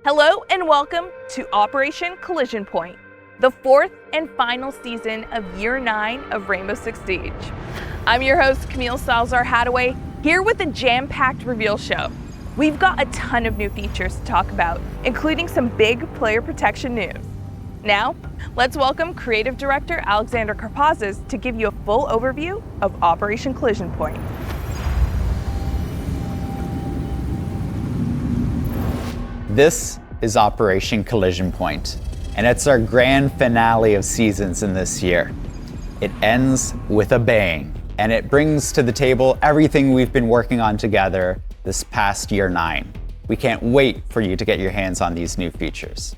Hello and welcome to Operation Collision Point, the fourth and final season of Year 9 of Rainbow Six Siege. I'm your host, Camille Salazar-Hadaway, here with a jam-packed reveal show. We've got a ton of new features to talk about, including some big player protection news. Now, let's welcome Creative Director Alexander Karpazis to give you a full overview of Operation Collision Point. This is Operation Collision Point, and it's our grand finale of seasons in this year. It ends with a bang, and it brings to the table everything we've been working on together this past Year 9. We can't wait for you to get your hands on these new features.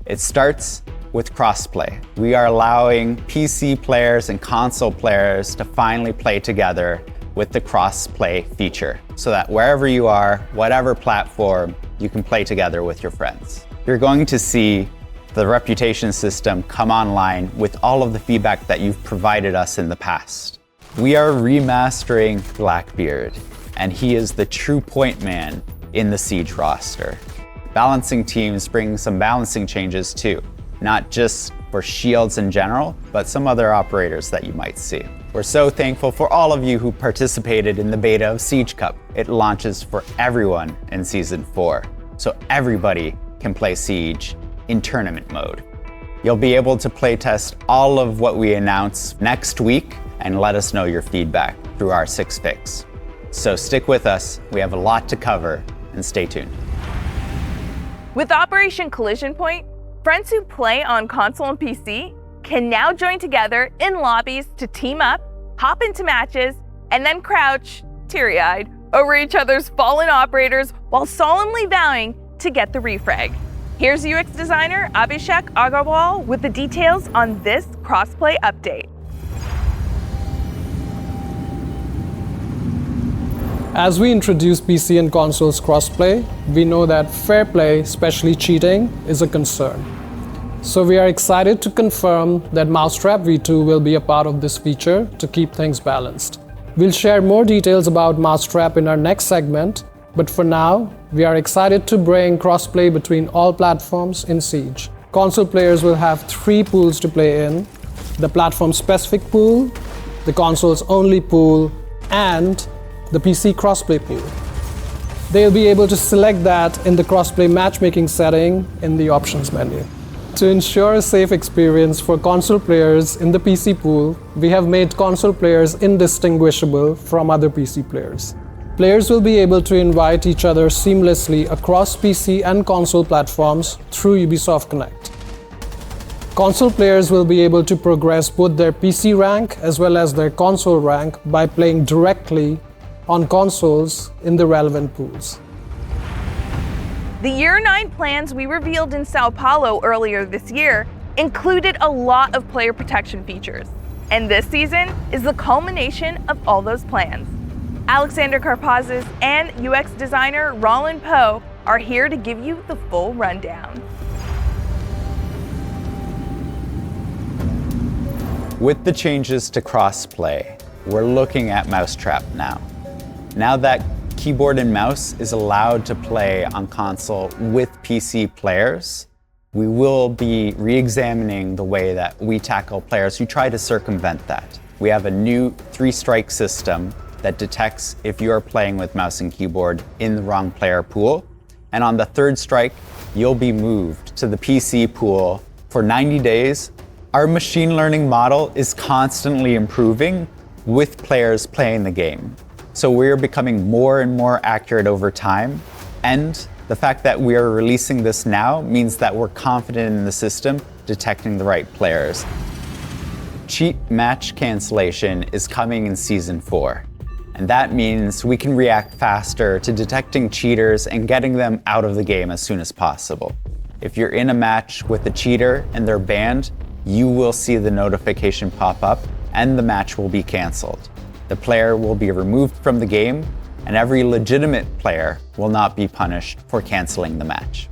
It starts with crossplay. We are allowing PC players and console players to finally play together with the crossplay feature, so that wherever you are, whatever platform, you can play together with your friends. You're going to see the reputation system come online with all of the feedback that you've provided us in the past. We are remastering Blackbeard, and he is the true point man in the Siege roster. Balancing teams bring some balancing changes too, not just for shields in general, but some other operators that you might see. We're so thankful for all of you who participated in the beta of Siege Cup. It launches for everyone in Season 4, so everybody can play Siege in tournament mode. You'll be able to playtest all of what we announce next week and let us know your feedback through our 6 Fix. So stick with us, we have a lot to cover, and stay tuned. With Operation Collision Point, friends who play on console and PC can now join together in lobbies to team up, hop into matches, and then crouch, teary-eyed, over each other's fallen operators while solemnly vowing to get the refrag. Here's UX designer Abhishek Agarwal with the details on this crossplay update. As we introduce PC and consoles crossplay, we know that fair play, especially cheating, is a concern. So we are excited to confirm that Mousetrap V2 will be a part of this feature to keep things balanced. We'll share more details about Mousetrap in our next segment, but for now, we are excited to bring crossplay between all platforms in Siege. Console players will have 3 pools to play in: the platform-specific pool, the consoles-only pool, and the PC crossplay pool. They'll be able to select that in the crossplay matchmaking setting in the options menu. To ensure a safe experience for console players in the PC pool, we have made console players indistinguishable from other PC players. Players will be able to invite each other seamlessly across PC and console platforms through Ubisoft Connect. Console players will be able to progress both their PC rank as well as their console rank by playing directly on consoles in the relevant pools. The Year 9 plans we revealed in Sao Paulo earlier this year included a lot of player protection features, and this season is the culmination of all those plans. Alexander Karpazis and UX designer Roland Poe are here to give you the full rundown. With the changes to crossplay, we're looking at Mousetrap now. Now that keyboard and mouse is allowed to play on console with PC players, we will be re-examining the way that we tackle players who try to circumvent that. We have a new 3-strike system that detects if you are playing with mouse and keyboard in the wrong player pool. And on the 3rd strike, you'll be moved to the PC pool for 90 days. Our machine learning model is constantly improving with players playing the game. So we're becoming more and more accurate over time. And the fact that we are releasing this now means that we're confident in the system detecting the right players. Cheat match cancellation is coming in Season 4. And that means we can react faster to detecting cheaters and getting them out of the game as soon as possible. If you're in a match with a cheater and they're banned, you will see the notification pop up and the match will be canceled. The player will be removed from the game, and every legitimate player will not be punished for canceling the match.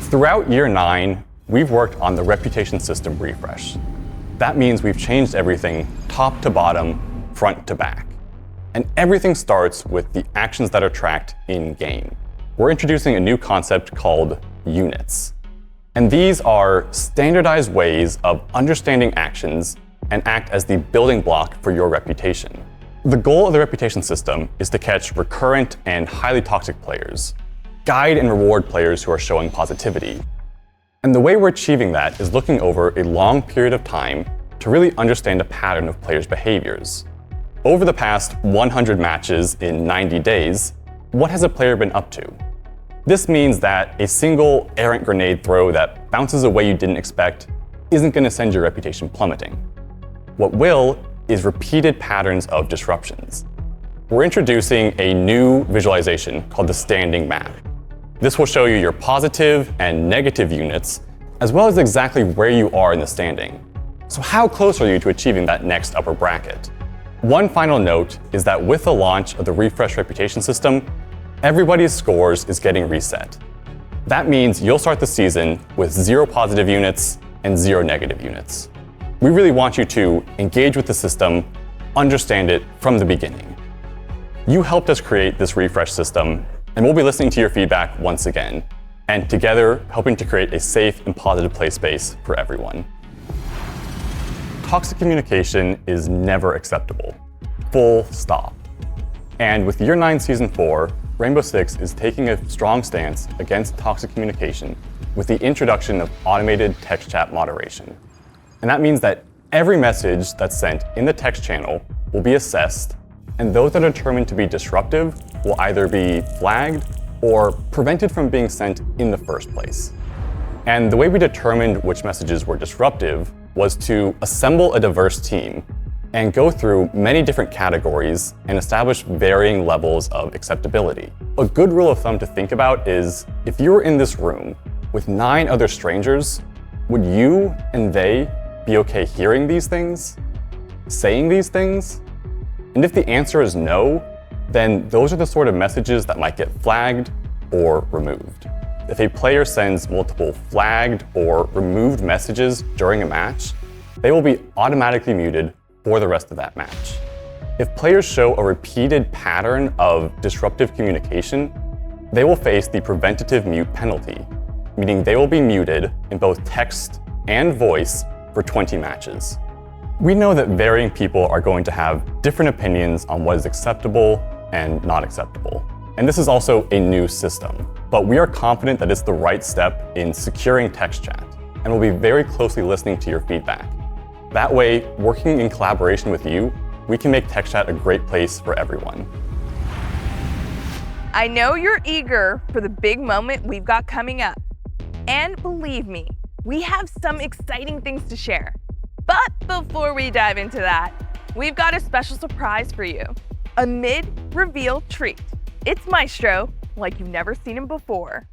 Throughout Year 9, we've worked on the reputation system refresh. That means we've changed everything top to bottom, front to back. And everything starts with the actions that are tracked in-game. we're introducing a new concept called units. And these are standardized ways of understanding actions and act as the building block for your reputation. The goal of the reputation system is to catch recurrent and highly toxic players, guide and reward players who are showing positivity. And the way we're achieving that is looking over a long period of time to really understand a pattern of players' behaviors. Over the past 100 matches in 90 days, what has a player been up to? This means that a single errant grenade throw that bounces away you didn't expect isn't going to send your reputation plummeting. What will is repeated patterns of disruptions. We're introducing a new visualization called the standing map. This will show you your positive and negative units, as well as exactly where you are in the standing. So how close are you to achieving that next upper bracket? One final note is that with the launch of the refresh reputation system, everybody's scores is getting reset. That means you'll start the season with 0 positive units and 0 negative units. We really want you to engage with the system, understand it from the beginning. You helped us create this refresh system, and we'll be listening to your feedback once again, and together helping to create a safe and positive play space for everyone. Toxic communication is never acceptable. Full stop. And with Year 9 Season 4, Rainbow Six is taking a strong stance against toxic communication with the introduction of automated text chat moderation. And that means that every message that's sent in the text channel will be assessed, and those that are determined to be disruptive will either be flagged or prevented from being sent in the first place. And the way we determined which messages were disruptive was to assemble a diverse team and go through many different categories and establish varying levels of acceptability. A good rule of thumb to think about is if you were in this room with 9 other strangers, would you and they be okay hearing these things, saying these things? And if the answer is no, then those are the sort of messages that might get flagged or removed. If a player sends multiple flagged or removed messages during a match, they will be automatically muted for the rest of that match. If players show a repeated pattern of disruptive communication, they will face the preventative mute penalty, meaning they will be muted in both text and voice for 20 matches. We know that varying people are going to have different opinions on what is acceptable and not acceptable. And this is also a new system, but we are confident that it's the right step in securing text chat, and we'll be very closely listening to your feedback. That way, working in collaboration with you, we can make text chat a great place for everyone. I know you're eager for the big moment we've got coming up. And believe me, we have some exciting things to share. But before we dive into that, we've got a special surprise for you. A mid-reveal treat. It's Maestro, like you've never seen him before.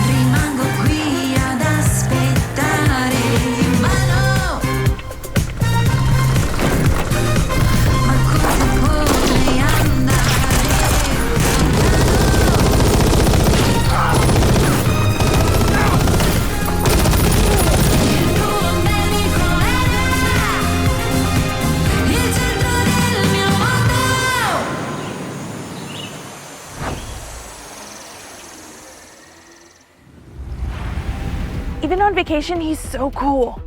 Rimango qui ad aspettare, ma no. Ma cosa potrei andare? Il tuo nemico era il centro del mio mondo. Even on vacation, he's so cool.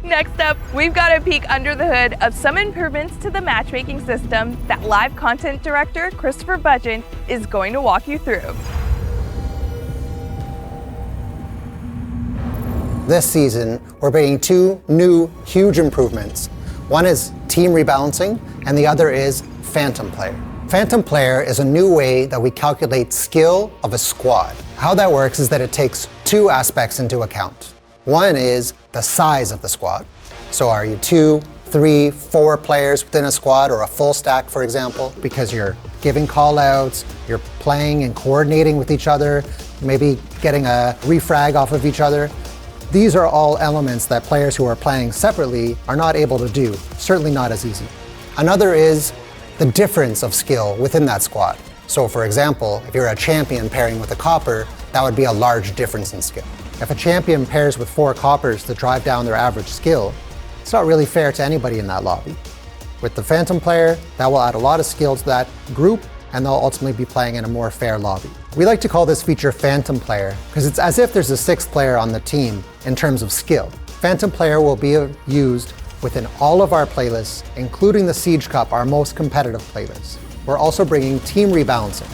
Next up, we've got a peek under the hood of some improvements to the matchmaking system that live content director Christopher Budgeon is going to walk you through. This season, we're bringing 2 new huge improvements. One is team rebalancing, and the other is Phantom Player. Phantom Player is a new way that we calculate skill of a squad. How that works is that it takes 2 aspects into account. One is the size of the squad. So are you 2, 3, 4 players within a squad, or a full stack, for example? Because you're giving call-outs, you're playing and coordinating with each other, maybe getting a refrag off of each other. These are all elements that players who are playing separately are not able to do, certainly not as easy. Another is the difference of skill within that squad. So for example, if you're a champion pairing with a copper, that would be a large difference in skill. If a champion pairs with 4 coppers to drive down their average skill, it's not really fair to anybody in that lobby. With the Phantom player, that will add a lot of skill to that group, and they'll ultimately be playing in a more fair lobby. We like to call this feature Phantom Player because it's as if there's a sixth player on the team in terms of skill. Phantom Player will be used within all of our playlists, including the Siege Cup, our most competitive playlist. We're also bringing team rebalancing.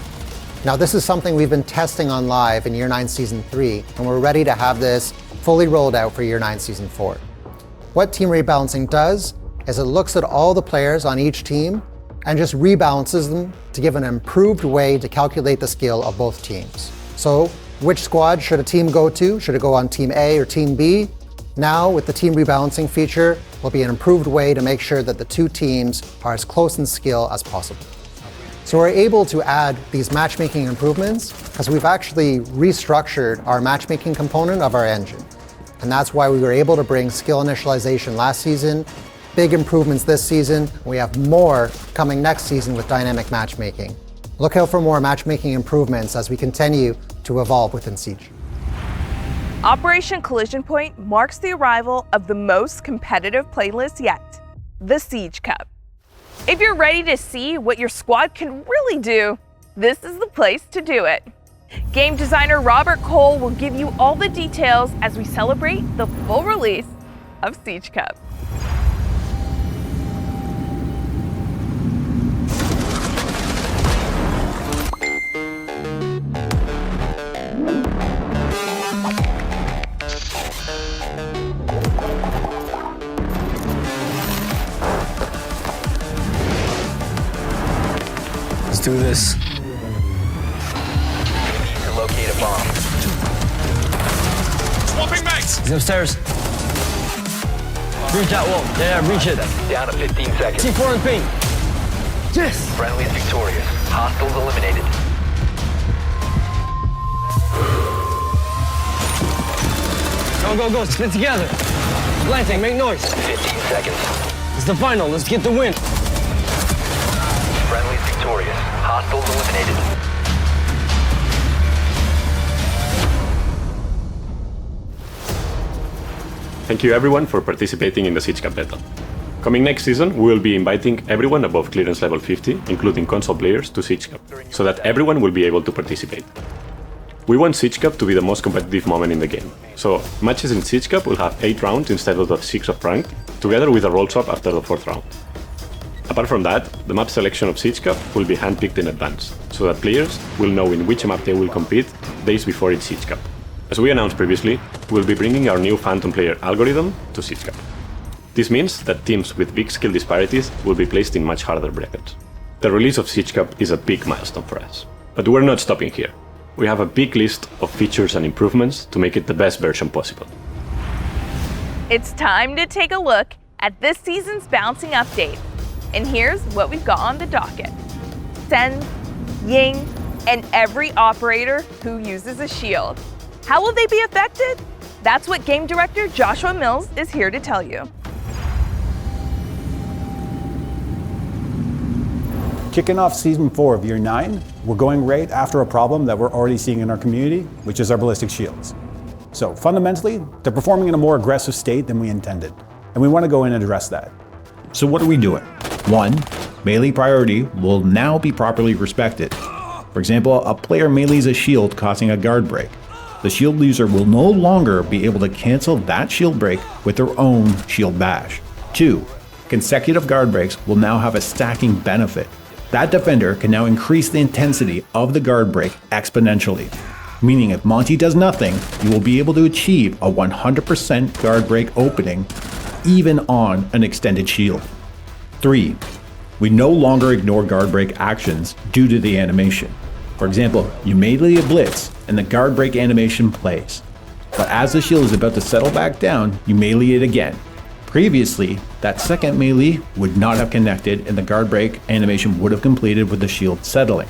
Now, this is something we've been testing on live in Year 9 Season 3, and we're ready to have this fully rolled out for Year 9 Season 4. What team rebalancing does is it looks at all the players on each team and just rebalances them to give an improved way to calculate the skill of both teams. So, which squad should a team go to? Should it go on Team A or Team B? Now, with the team rebalancing feature, will be an improved way to make sure that the two teams are as close in skill as possible. So we're able to add these matchmaking improvements because we've actually restructured our matchmaking component of our engine. And that's why we were able to bring skill initialization last season, big improvements this season. We have more coming next season with dynamic matchmaking. Look out for more matchmaking improvements as we continue to evolve within Siege. Operation Collision Point marks the arrival of the most competitive playlist yet, the Siege Cup. If you're ready to see what your squad can really do, this is the place to do it. Game designer Robert Cole will give you all the details as we celebrate the full release of Siege Cup. Let's do this. To locate a bomb. Swapping mags! He's upstairs. Reach that wall. Yeah, reach it. Down to 15 seconds. C4 and ping. Yes! Friendly is victorious. Hostiles eliminated. Go. Split together. Planting, make noise. 15 seconds. It's the final. Let's get the win. Friendly is victorious. Hostiles eliminated. Thank you everyone for participating in the Siege Cup beta. Coming next season, we will be inviting everyone above clearance level 50, including console players, to Siege Cup, so that everyone will be able to participate. We want Siege Cup to be the most competitive moment in the game, so matches in Siege Cup will have 8 rounds instead of the 6 of ranked, together with a roll swap after the 4th round. Apart from that, the map selection of Siege Cup will be handpicked in advance, so that players will know in which map they will compete days before its Siege Cup. As we announced previously, we'll be bringing our new Phantom player algorithm to Siege Cup. This means that teams with big skill disparities will be placed in much harder brackets. The release of Siege Cup is a big milestone for us. But we're not stopping here. We have a big list of features and improvements to make it the best version possible. It's time to take a look at this season's bouncing update. And here's what we've got on the docket. Sen, Ying, and every operator who uses a shield. How will they be affected? That's what game director Joshua Mills is here to tell you. Kicking off Season 4 of Year 9, we're going right after a problem that we're already seeing in our community, which is our ballistic shields. So fundamentally, they're performing in a more aggressive state than we intended, and we want to go in and address that. So what are we doing? 1. Melee priority will now be properly respected. For example, a player melees a shield causing a guard break. The shield user will no longer be able to cancel that shield break with their own shield bash. 2. Consecutive guard breaks will now have a stacking benefit. That defender can now increase the intensity of the guard break exponentially. Meaning if Monty does nothing, you will be able to achieve a 100% guard break opening even on an extended shield. 3. We no longer ignore guard break actions due to the animation. For example, you melee a blitz and the guard break animation plays. But as the shield is about to settle back down, you melee it again. Previously, that second melee would not have connected and the guard break animation would have completed with the shield settling.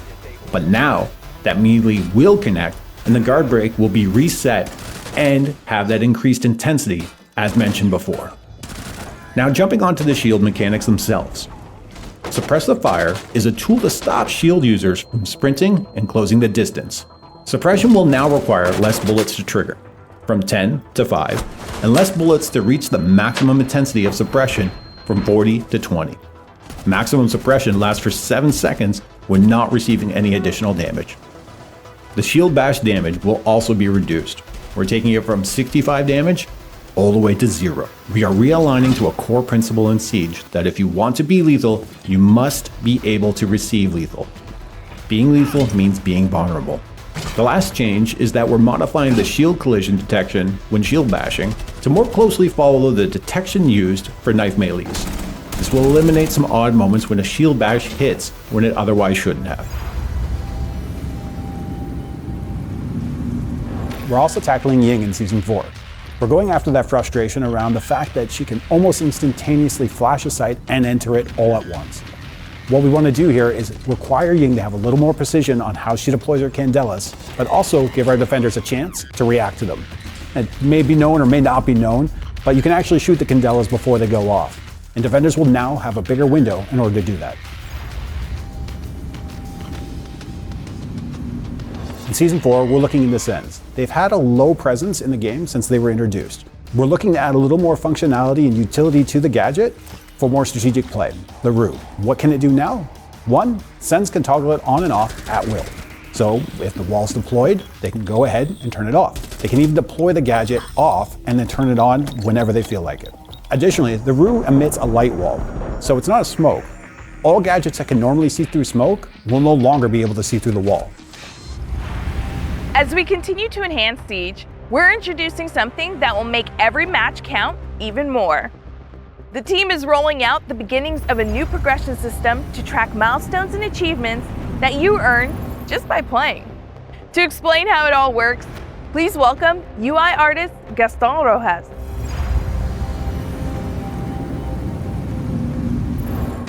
But now, that melee will connect and the guard break will be reset and have that increased intensity as mentioned before. Now jumping onto the shield mechanics themselves. Suppress the Fire is a tool to stop shield users from sprinting and closing the distance. Suppression will now require less bullets to trigger, from 10 to 5, and less bullets to reach the maximum intensity of suppression from 40 to 20. Maximum suppression lasts for 7 seconds when not receiving any additional damage. The shield bash damage will also be reduced. We're taking it from 65 damage all the way to 0. We are realigning to a core principle in Siege that if you want to be lethal, you must be able to receive lethal. Being lethal means being vulnerable. The last change is that we're modifying the shield collision detection when shield bashing to more closely follow the detection used for knife melees. This will eliminate some odd moments when a shield bash hits when it otherwise shouldn't have. We're also tackling Ying in Season 4. We're going after that frustration around the fact that she can almost instantaneously flash a sight and enter it all at once. What we want to do here is require Ying to have a little more precision on how she deploys her candelas, but also give our defenders a chance to react to them. It may be known or may not be known, but you can actually shoot the candelas before they go off, and defenders will now have a bigger window in order to do that. In Season 4, we're looking into Sens. They've had a low presence in the game since they were introduced. We're looking to add a little more functionality and utility to the gadget for more strategic play. The Rue. What can it do now? 1, Sens can toggle it on and off at will. So if the wall's deployed, they can go ahead and turn it off. They can even deploy the gadget off and then turn it on whenever they feel like it. Additionally, the Rue emits a light wall, so it's not a smoke. All gadgets that can normally see through smoke will no longer be able to see through the wall. As we continue to enhance Siege, we're introducing something that will make every match count even more. The team is rolling out the beginnings of a new progression system to track milestones and achievements that you earn just by playing. To explain how it all works, please welcome UI artist Gaston Rojas.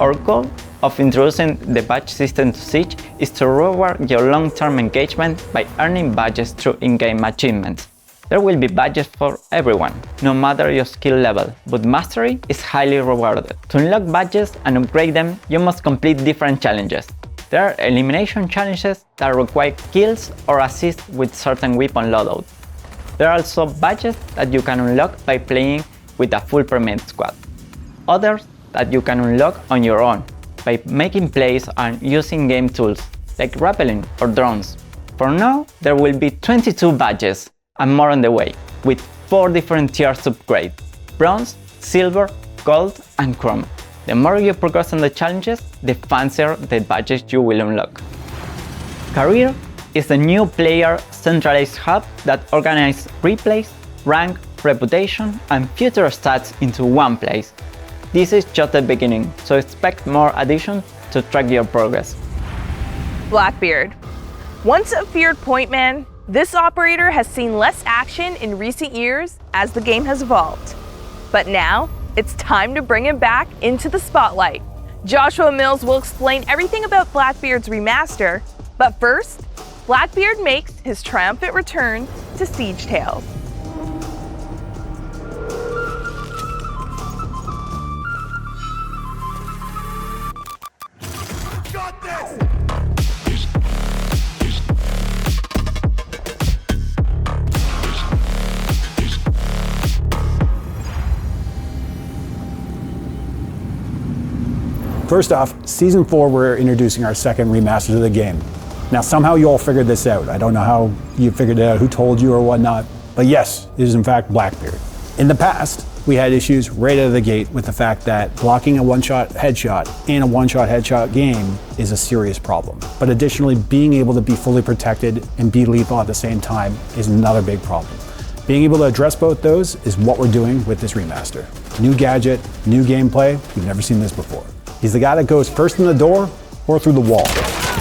Our goal of introducing the badge system to Siege is to reward your long-term engagement by earning badges through in-game achievements. There will be badges for everyone, no matter your skill level, but mastery is highly rewarded. To unlock badges and upgrade them, you must complete different challenges. There are elimination challenges that require kills or assist with certain weapon loadout. There are also badges that you can unlock by playing with a full permit squad. Others that you can unlock on your own by making plays and using game tools like rappelling or drones. For now, there will be 22 badges and more on the way, with 4 different tiers to upgrade: bronze, silver, gold, and chrome. The more you progress on the challenges, the fancier the badges you will unlock. Career is a new player centralized hub that organizes replays, rank, reputation, and future stats into one place. This is just the beginning, so expect more additions to track your progress. Blackbeard. Once a feared point man, this operator has seen less action in recent years as the game has evolved. But now, it's time to bring him back into the spotlight. Joshua Mills will explain everything about Blackbeard's remaster, but first, Blackbeard makes his triumphant return to Siege Tales. First off, Season 4, we're introducing our second remaster to the game. Now, somehow you all figured this out. I don't know how you figured it out, who told you or whatnot, but yes, it is in fact Blackbeard. In the past, we had issues right out of the gate with the fact that blocking a one-shot headshot in a one-shot headshot game is a serious problem. But additionally, being able to be fully protected and be lethal at the same time is another big problem. Being able to address both those is what we're doing with this remaster. New gadget, new gameplay, we've never seen this before. He's the guy that goes first in the door or through the wall.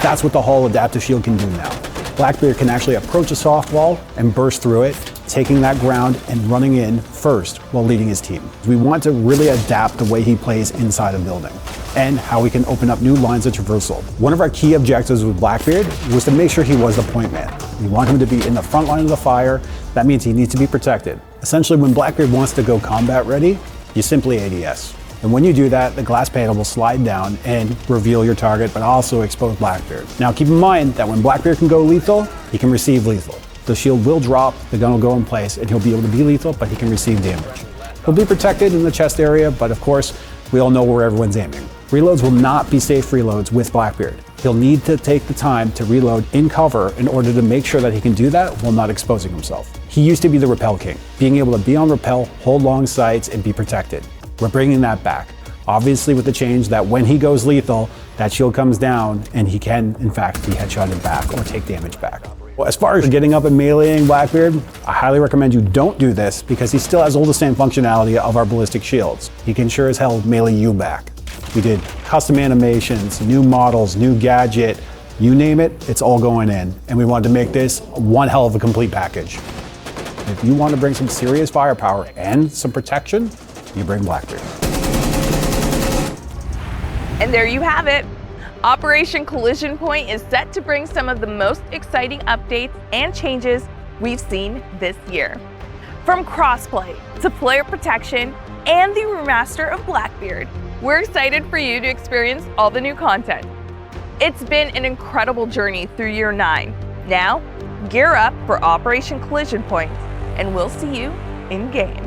That's what the Hull Adaptive Shield can do now. Blackbeard can actually approach a soft wall and burst through it, taking that ground and running in first while leading his team. We want to really adapt the way he plays inside a building and how we can open up new lines of traversal. One of our key objectives with Blackbeard was to make sure he was the point man. We want him to be in the front line of the fire. That means he needs to be protected. Essentially, when Blackbeard wants to go combat ready, you simply ADS. And when you do that, the glass panel will slide down and reveal your target, but also expose Blackbeard. Now keep in mind that when Blackbeard can go lethal, he can receive lethal. The shield will drop, the gun will go in place, and he'll be able to be lethal, but he can receive damage. He'll be protected in the chest area, but of course, we all know where everyone's aiming. Reloads will not be safe reloads with Blackbeard. He'll need to take the time to reload in cover in order to make sure that he can do that while not exposing himself. He used to be the rappel king, being able to be on rappel, hold long sights, and be protected. We're bringing that back. Obviously with the change that when he goes lethal, that shield comes down and he can, in fact, be headshotted back or take damage back. Well, as far as getting up and meleeing Blackbeard, I highly recommend you don't do this because he still has all the same functionality of our ballistic shields. He can sure as hell melee you back. We did custom animations, new models, new gadget, you name it, it's all going in. And we wanted to make this one hell of a complete package. If you want to bring some serious firepower and some protection, you bring Blackbeard. And there you have it. Operation Collision Point is set to bring some of the most exciting updates and changes we've seen this year. From crossplay to player protection and the remaster of Blackbeard, we're excited for you to experience all the new content. It's been an incredible journey through year 9. Now, gear up for Operation Collision Point, and we'll see you in game.